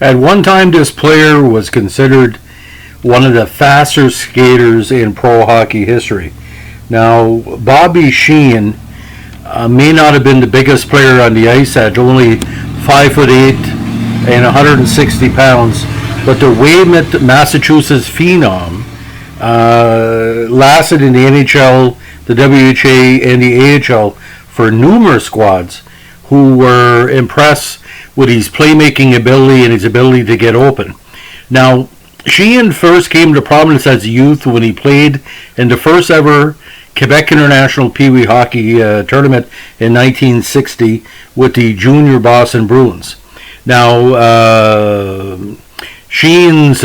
At one time, this player was considered one of the faster skaters in pro hockey history. Now, Bobby Sheehan may not have been the biggest player on the ice at only 5'8" and 160 pounds, but the Weymouth, Massachusetts phenom lasted in the NHL, the WHA, and the AHL for numerous squads who were impressed with his playmaking ability and his ability to get open. Now, Sheehan first came to prominence as a youth when he played in the first ever Quebec International Pee Wee Hockey Tournament in 1960 with the junior Boston Bruins. Now, Sheehan's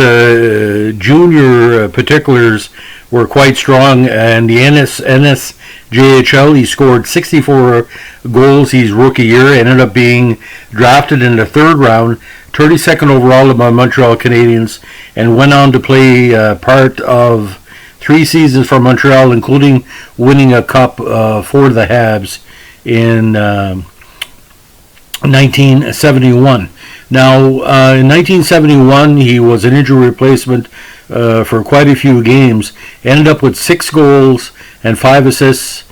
junior particulars were quite strong, and the NSJHL, he scored 64 goals his rookie year, ended up being drafted in the third round, 32nd overall by Montreal Canadiens, and went on to play part of 3 seasons for Montreal, including winning a cup for the Habs in 1971. Now, in 1971, he was an injury replacement for quite a few games. Ended up with 6 goals and 5 assists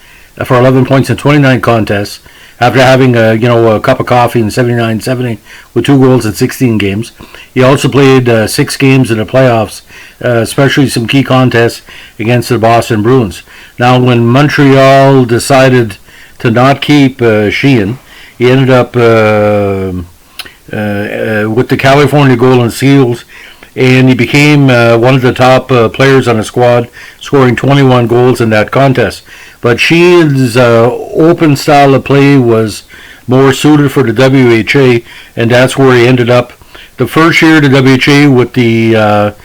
for 11 points in 29 contests. After having a cup of coffee in 79-70 with 2 goals in 16 games. He also played 6 games in the playoffs, especially some key contests against the Boston Bruins. Now, when Montreal decided to not keep Sheehan, he ended up with the California Golden Seals, and he became one of the top players on the squad, scoring 21 goals in that contest. But Sheehan's open style of play was more suited for the WHA, and that's where he ended up. The first year of the WHA with the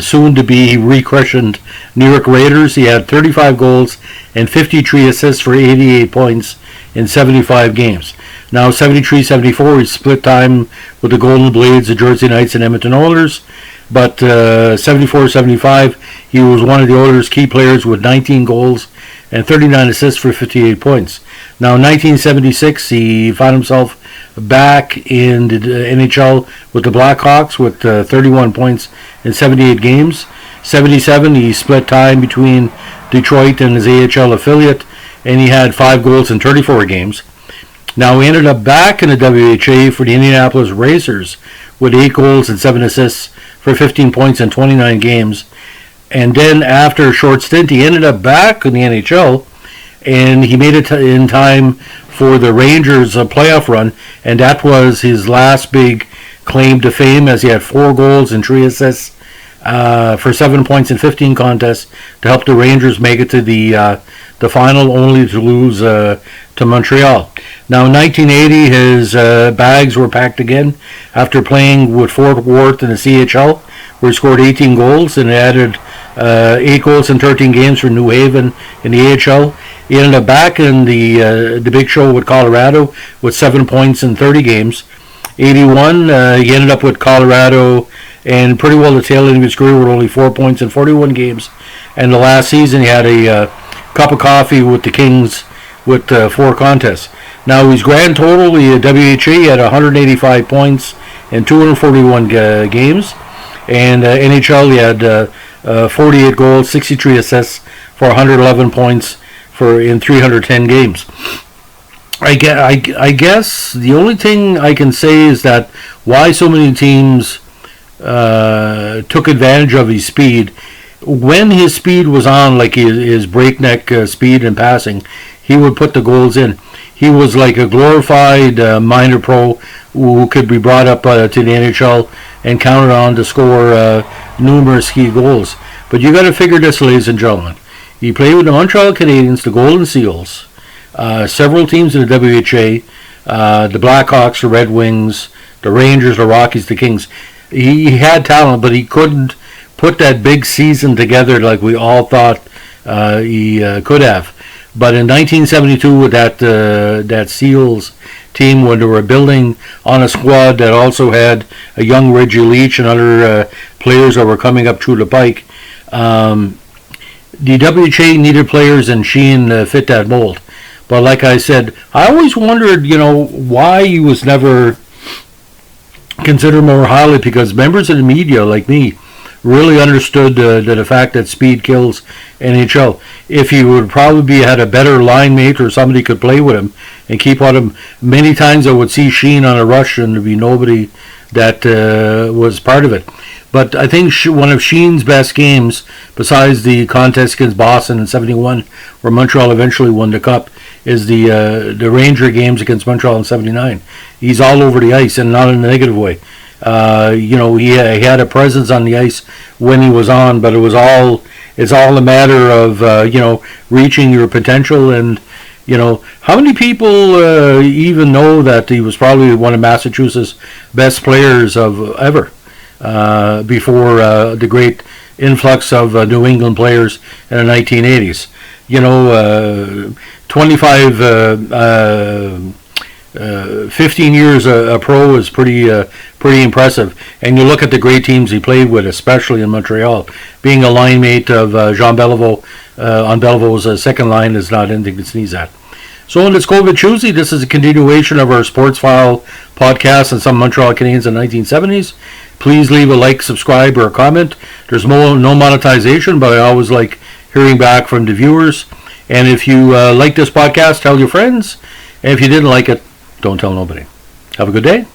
soon-to-be rechristened New York Raiders, he had 35 goals and 53 assists for 88 points in 75 games. Now, 73-74, he split time with the Golden Blades, the Jersey Knights, and Edmonton Oilers. But 74-75, he was one of the Oilers' key players with 19 goals and 39 assists for 58 points. Now, in 1976, he found himself back in the NHL with the Blackhawks with 31 points in 78 games. 77, he split time between Detroit and his AHL affiliate, and he had 5 goals in 34 games. Now, he ended up back in the WHA for the Indianapolis Racers with 8 goals and 7 assists for 15 points in 29 games. And then after a short stint, he ended up back in the NHL, and he made it in time for the Rangers' playoff run, and that was his last big claim to fame, as he had 4 goals and 3 assists for 7 points in 15 contests to help the Rangers make it to the final, only to lose to Montreal. Now, in 1980, his bags were packed again after playing with Fort Worth in the CHL, where he scored 18 goals and added 8 goals in 13 games for New Haven in the AHL. He ended up back in the big show with Colorado with 7 points in 30 games. 81, he ended up with Colorado and pretty well the tail end of his career with only 4 points in 41 games. And the last season, he had a cup of coffee with the Kings with 4 contests. Now, his grand total, the WHA, had 185 points in 241 games. And NHL, he had 48 goals, 63 assists for 111 points in 310 games. I guess the only thing I can say is that why so many teams took advantage of his speed. When his speed was on, like his breakneck speed and passing, he would put the goals in. He was like a glorified minor pro who could be brought up to the NHL and counted on to score numerous key goals. But you got to figure this, ladies and gentlemen. He played with the Montreal Canadiens, the Golden Seals, several teams in the WHA, the Blackhawks, the Red Wings, the Rangers, the Rockies, the Kings. He had talent, but he couldn't put that big season together like we all thought he could have. But in 1972, with that Seals team, when they were building on a squad that also had a young Reggie Leach and other players that were coming up through the pike, the WHA needed players, and Sheehan fit that mold. But like I said, I always wondered, why he was never consider more highly because members of the media, like me, really understood the fact that speed kills NHL. If he would probably had a better line mate or somebody could play with him and keep on him, many times I would see Sheehan on a rush and there'd be nobody that was part of it. But I think one of Sheehan's best games, besides the contest against Boston in '71, where Montreal eventually won the cup, is the Ranger games against Montreal in '79. He's all over the ice, and not in a negative way. He had a presence on the ice when he was on, but it's all a matter of reaching your potential. And how many people even know that he was probably one of Massachusetts' best players of ever before the great influx of New England players in the 1980s. 15 years a pro is pretty impressive. And you look at the great teams he played with, especially in Montreal. Being a line mate of Jean Beliveau on Beliveau's second line is not anything to sneeze at. So on this COVID Tuesday, this is a continuation of our Sports File podcast on some Montreal Canadiens in the 1970s. Please leave a like, subscribe, or a comment. There's no monetization, but I always like hearing back from the viewers. And if you like this podcast, tell your friends. And if you didn't like it, don't tell nobody. Have a good day.